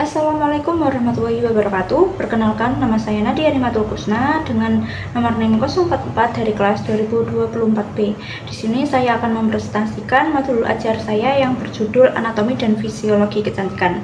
Assalamualaikum warahmatullahi wabarakatuh. Perkenalkan, nama saya Nadia Nimatul Kusna dengan nomor NIM 044 dari kelas 2024B. Di sini saya akan mempresentasikan materi ajar saya yang berjudul Anatomi dan Fisiologi Kecantikan.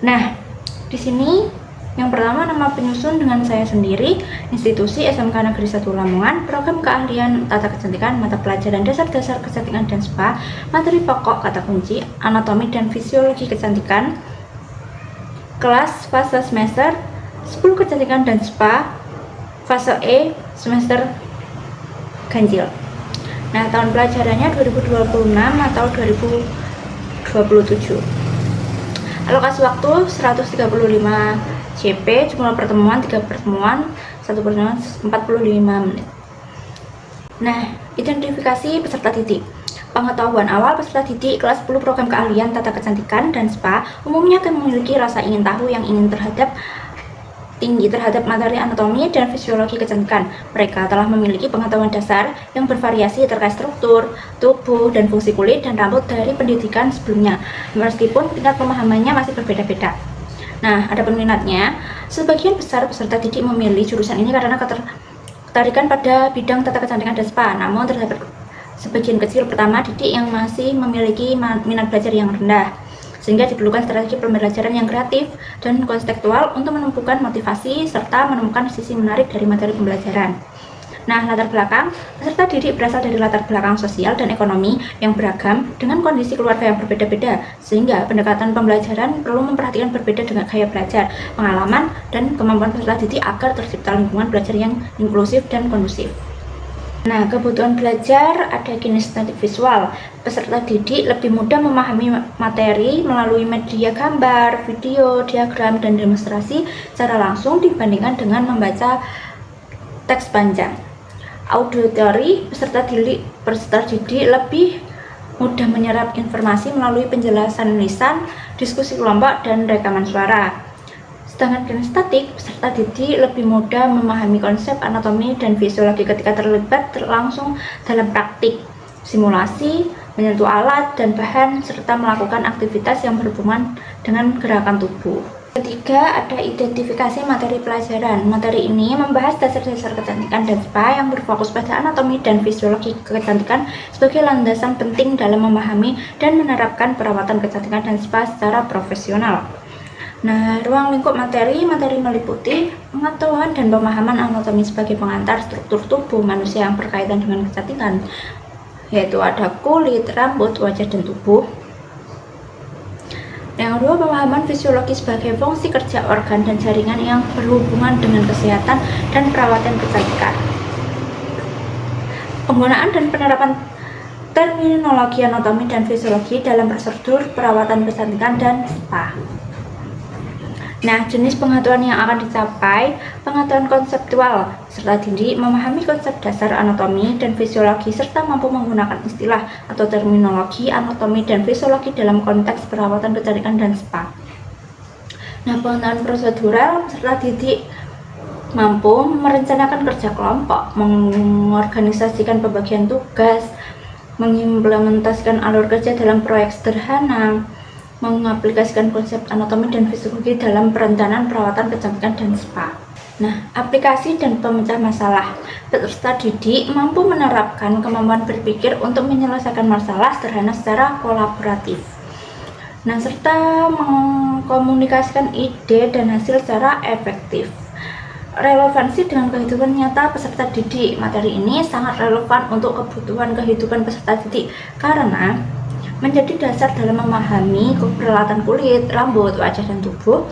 Nah, di sini yang pertama nama penyusun dengan saya sendiri, institusi SMK Negeri 1 Lamongan, program keahlian tata kecantikan, mata pelajaran dasar-dasar kecantikan dan spa, materi pokok kata kunci, anatomi dan fisiologi kecantikan, kelas fase semester 10 kecantikan dan spa, fase E semester ganjil. Nah, tahun pelajarannya 2026 atau 2027. Alokasi waktu 135 CP, jumlah pertemuan 3 pertemuan, 1 pertemuan 45 menit. Nah, identifikasi peserta didik. Pengetahuan awal peserta didik kelas 10 program keahlian tata kecantikan dan spa umumnya akan memiliki rasa ingin tahu yang tinggi terhadap materi anatomi dan fisiologi kecantikan. Mereka telah memiliki pengetahuan dasar yang bervariasi terkait struktur, tubuh, dan fungsi kulit dan rambut dari pendidikan sebelumnya, meskipun tingkat pemahamannya masih berbeda-beda. Nah, ada peminatnya. Sebagian besar peserta didik memilih jurusan ini karena ketertarikan pada bidang tata kecantikan dan spa, namun terdapat sebagian kecil pertama didik yang masih memiliki minat belajar yang rendah, sehingga diperlukan strategi pembelajaran yang kreatif dan konseptual untuk menumbuhkan motivasi serta menemukan sisi menarik dari materi pembelajaran. Nah, latar belakang peserta didik berasal dari latar belakang sosial dan ekonomi yang beragam dengan kondisi keluarga yang berbeda-beda, sehingga pendekatan pembelajaran perlu memperhatikan berbeda dengan gaya belajar, pengalaman, dan kemampuan peserta didik agar tercipta lingkungan belajar yang inklusif dan kondusif. Nah, kebutuhan belajar ada kinestetik visual. Peserta didik lebih mudah memahami materi melalui media gambar, video, diagram, dan demonstrasi secara langsung dibandingkan dengan membaca teks panjang. Auditory, peserta didik lebih mudah menyerap informasi melalui penjelasan lisan, diskusi kelompok, dan rekaman suara. Sedangkan kinestetik, peserta didik lebih mudah memahami konsep anatomi dan fisiologi ketika terlibat langsung dalam praktik, simulasi, menyentuh alat dan bahan, serta melakukan aktivitas yang berhubungan dengan gerakan tubuh. Ketiga, ada identifikasi materi pelajaran. Materi ini membahas dasar-dasar kecantikan dan spa yang berfokus pada anatomi dan fisiologi kecantikan sebagai landasan penting dalam memahami dan menerapkan perawatan kecantikan dan spa secara profesional. Nah, ruang lingkup materi meliputi pengetahuan dan pemahaman anatomi sebagai pengantar struktur tubuh manusia yang berkaitan dengan kecantikan, yaitu ada kulit, rambut, wajah, dan tubuh. Yang kedua, pemahaman fisiologi sebagai fungsi kerja organ dan jaringan yang berhubungan dengan kesehatan dan perawatan kecantikan. Penggunaan dan penerapan terminologi anatomi dan fisiologi dalam prosedur perawatan kecantikan dan spa. Nah, jenis pengetahuan yang akan dicapai, pengetahuan konseptual, serta didik memahami konsep dasar anatomi dan fisiologi serta mampu menggunakan istilah atau terminologi anatomi dan fisiologi dalam konteks perawatan kecantikan dan spa. Nah, pengetahuan prosedural, peserta didik mampu merencanakan kerja kelompok, mengorganisasikan pembagian tugas, mengimplementasikan alur kerja dalam proyek sederhana, mengaplikasikan konsep anatomi dan fisiologi dalam perencanaan perawatan kecantikan dan spa. Nah, aplikasi dan pemecah masalah. Peserta didik mampu menerapkan kemampuan berpikir untuk menyelesaikan masalah sederhana secara kolaboratif. Nah, serta mengkomunikasikan ide dan hasil secara efektif. Relevansi dengan kehidupan nyata peserta didik. Materi ini sangat relevan untuk kebutuhan kehidupan peserta didik karena menjadi dasar dalam memahami peralatan kulit, rambut, wajah, dan tubuh.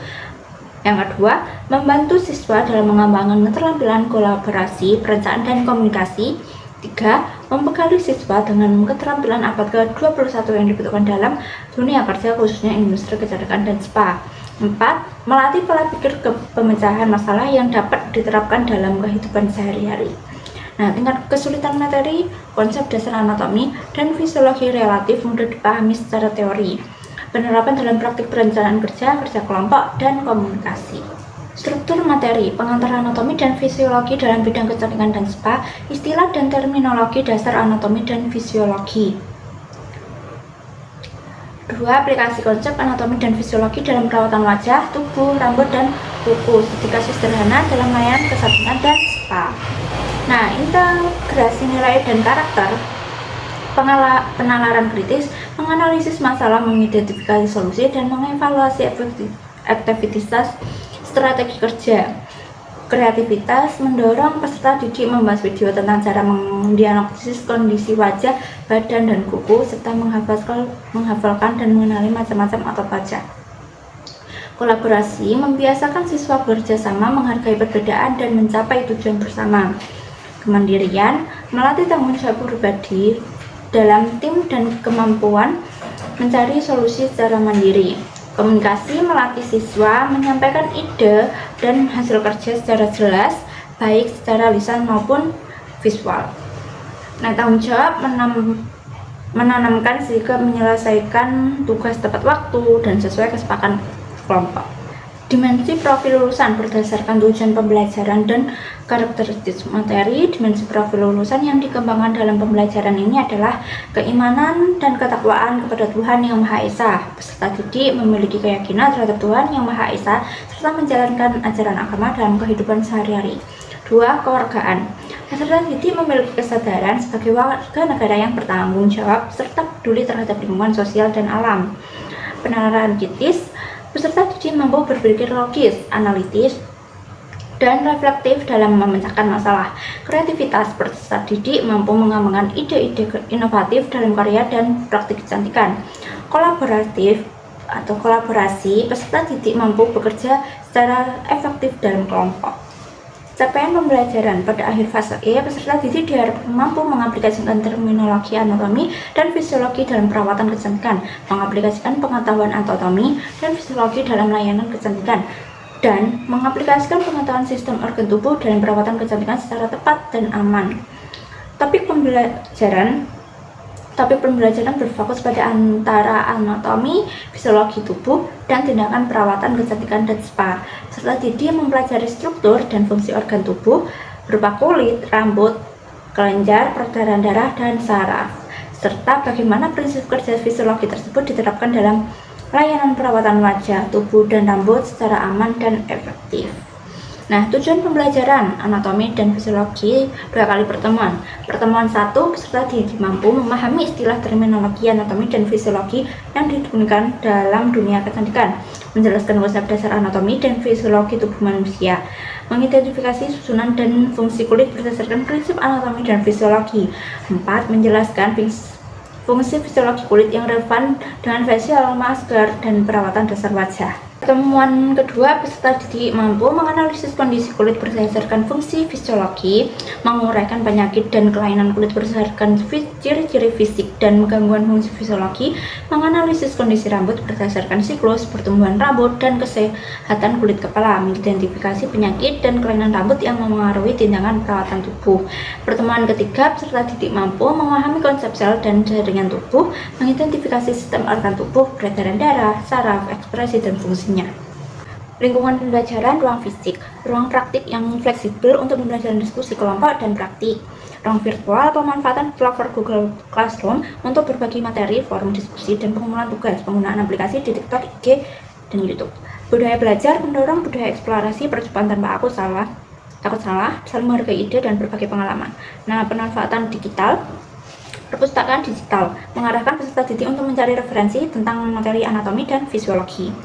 Yang kedua, membantu siswa dalam mengembangkan keterampilan kolaborasi, perencanaan, dan komunikasi. 3. Membekali siswa dengan keterampilan abad ke-21 yang dibutuhkan dalam dunia kerja khususnya industri kecantikan dan spa. 4. Melatih pola pikir pemecahan masalah yang dapat diterapkan dalam kehidupan sehari-hari. Nah, tingkat kesulitan materi, konsep dasar anatomi, dan fisiologi relatif mudah dipahami secara teori. Penerapan dalam praktik perencanaan kerja kelompok, dan komunikasi. Struktur materi, pengantar anatomi dan fisiologi dalam bidang kecantikan dan spa, istilah dan terminologi dasar anatomi dan fisiologi. Dua, aplikasi konsep anatomi dan fisiologi dalam perawatan wajah, tubuh, rambut, dan kuku. Dedikasi sederhana dalam layanan kecantikan dan spa. Nah, integrasi nilai dan karakter, penalaran kritis, menganalisis masalah, mengidentifikasi solusi, dan mengevaluasi efektivitas strategi kerja. Kreativitas, mendorong peserta didik membahas video tentang cara mendiagnosis kondisi wajah, badan, dan kuku, serta menghafalkan dan mengenali macam-macam otot wajah. Kolaborasi, membiasakan siswa bekerja sama, menghargai perbedaan, dan mencapai tujuan bersama. Kemandirian, melatih tanggung jawab pribadi dalam tim dan kemampuan mencari solusi secara mandiri. Komunikasi, melatih siswa menyampaikan ide dan hasil kerja secara jelas, baik secara lisan maupun visual. Nah, tanggung jawab menanamkan sikap menyelesaikan tugas tepat waktu dan sesuai kesepakatan kelompok. Dimensi profil lulusan berdasarkan tujuan pembelajaran dan karakteristik materi. Dimensi profil lulusan yang dikembangkan dalam pembelajaran ini adalah keimanan dan ketakwaan kepada Tuhan Yang Maha Esa. Peserta didik memiliki keyakinan terhadap Tuhan Yang Maha Esa serta menjalankan ajaran agama dalam kehidupan sehari-hari. 2. Kewargaan. Peserta didik memiliki kesadaran sebagai warga negara yang bertanggung jawab serta peduli terhadap lingkungan sosial dan alam. Penalaran kritis. Peserta didik mampu berpikir logis, analitis, dan reflektif dalam memecahkan masalah. Kreativitas, peserta didik mampu mengembangkan ide-ide inovatif dalam karya dan praktik kecantikan. Kolaborasi, peserta didik mampu bekerja secara efektif dalam kelompok. Capaian pembelajaran pada akhir fase E, peserta didik diharapkan mampu mengaplikasikan terminologi anatomi dan fisiologi dalam perawatan kecantikan, mengaplikasikan pengetahuan anatomi dan fisiologi dalam layanan kecantikan, dan mengaplikasikan pengetahuan sistem organ tubuh dalam perawatan kecantikan secara tepat dan aman. Topik pembelajaran berfokus pada antara anatomi, fisiologi tubuh, dan tindakan perawatan kecantikan dan spa. Peserta didik mempelajari struktur dan fungsi organ tubuh berupa kulit, rambut, kelenjar, peredaran darah, dan saraf, serta bagaimana prinsip kerja fisiologi tersebut diterapkan dalam layanan perawatan wajah, tubuh, dan rambut secara aman dan efektif. Nah, tujuan pembelajaran anatomi dan fisiologi 2 kali pertemuan. Pertemuan 1, peserta didik mampu memahami istilah terminologi anatomi dan fisiologi yang digunakan dalam dunia kecantikan, menjelaskan konsep dasar anatomi dan fisiologi tubuh manusia, mengidentifikasi susunan dan fungsi kulit berdasarkan prinsip anatomi dan fisiologi. 4, menjelaskan fungsi fisiologi kulit yang relevan dengan facial, masker, dan perawatan dasar wajah. Pertemuan kedua, peserta didik mampu menganalisis kondisi kulit berdasarkan fungsi fisiologi, menguraikan penyakit dan kelainan kulit berdasarkan ciri-ciri fisik dan gangguan fungsi fisiologi, menganalisis kondisi rambut berdasarkan siklus pertumbuhan rambut dan kesehatan kulit kepala, mengidentifikasi penyakit dan kelainan rambut yang memengaruhi tindakan perawatan tubuh. Pertemuan ketiga, peserta didik mampu memahami konsep sel dan jaringan tubuh, mengidentifikasi sistem organ tubuh, peredaran darah, saraf, ekspresi, dan fungsi. Lingkungan pembelajaran, ruang fisik, ruang praktik yang fleksibel untuk pembelajaran diskusi kelompok dan praktik. Ruang virtual, pemanfaatan platform Google Classroom untuk berbagi materi, forum diskusi, dan pengumpulan tugas, penggunaan aplikasi di TikTok, IG, dan YouTube. Budaya belajar mendorong budaya eksplorasi, percobaan tanpa takut salah, saling menghargai ide, dan berbagi pengalaman. Nah, pemanfaatan digital, perpustakaan digital, mengarahkan peserta didik untuk mencari referensi tentang materi anatomi dan fisiologi.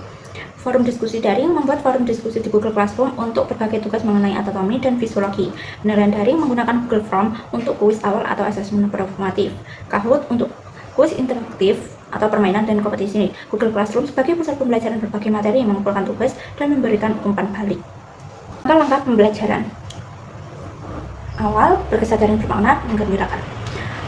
Forum diskusi daring, membuat forum diskusi di Google Classroom untuk berbagai tugas mengenai anatomi dan fisiologi. Penilaian daring menggunakan Google Form untuk kuis awal atau asesmen performatif. Kahoot untuk kuis interaktif atau permainan dan kompetisi. Google Classroom sebagai pusat pembelajaran berbagai materi yang mengumpulkan tugas dan memberikan umpan balik. Langkah-langkah pembelajaran awal, berkesadaran bermakna, menggembirakan.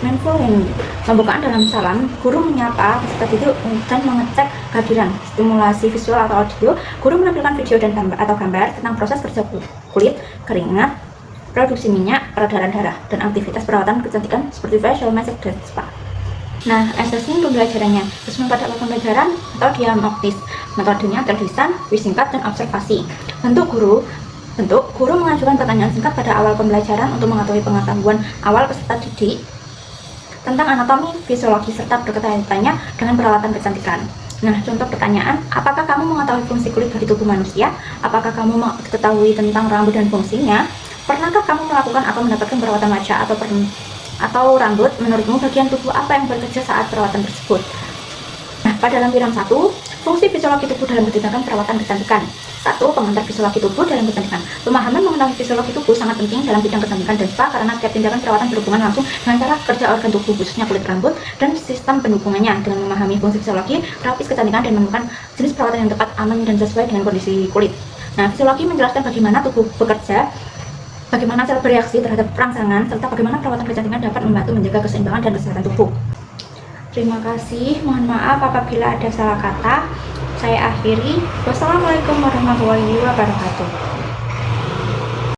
Mindful learning, pembukaan dalam salam, guru menyapa peserta didik dan mengecek kehadiran. Stimulasi visual atau audio, guru menampilkan video dan gambar tentang proses kerja kulit, keringat, produksi minyak, peredaran darah, dan aktivitas perawatan kecantikan seperti facial, massage, dan spa. Nah, assessment pembelajarannya, assessment pada awal pembelajaran atau diagnostis, metodenya terlisan, kuis singkat, dan observasi. Bentuk guru mengajukan pertanyaan singkat pada awal pembelajaran untuk mengetahui pengetahuan awal peserta didik tentang anatomi, fisiologi, serta berkaitannya dengan perawatan kecantikan. Nah, contoh pertanyaan, apakah kamu mengetahui fungsi kulit bagi tubuh manusia? Apakah kamu mengetahui tentang rambut dan fungsinya? Pernahkah kamu melakukan atau mendapatkan perawatan wajah atau rambut? Menurutmu bagian tubuh apa yang bekerja saat perawatan tersebut? Nah, pada lampiran 1, fungsi fisiologi tubuh dalam tindakan perawatan kecantikan. 1. Pengantar fisiologi tubuh dalam kecantikan. Pemahaman mengetahui fisiologi tubuh sangat penting dalam bidang kecantikan dan spa karena setiap tindakan perawatan berhubungan langsung dengan cara kerja organ tubuh, khususnya kulit, rambut, dan sistem pendukungnya. Dengan memahami fungsi fisiologi, terapis kecantikan dan menemukan jenis perawatan yang tepat, aman, dan sesuai dengan kondisi kulit. Nah, fisiologi menjelaskan bagaimana tubuh bekerja, bagaimana sel bereaksi terhadap rangsangan, serta bagaimana perawatan kecantikan dapat membantu menjaga keseimbangan dan kesehatan tubuh. Terima kasih, mohon maaf apabila ada salah kata. Saya akhiri. Wassalamualaikum warahmatullahi wabarakatuh.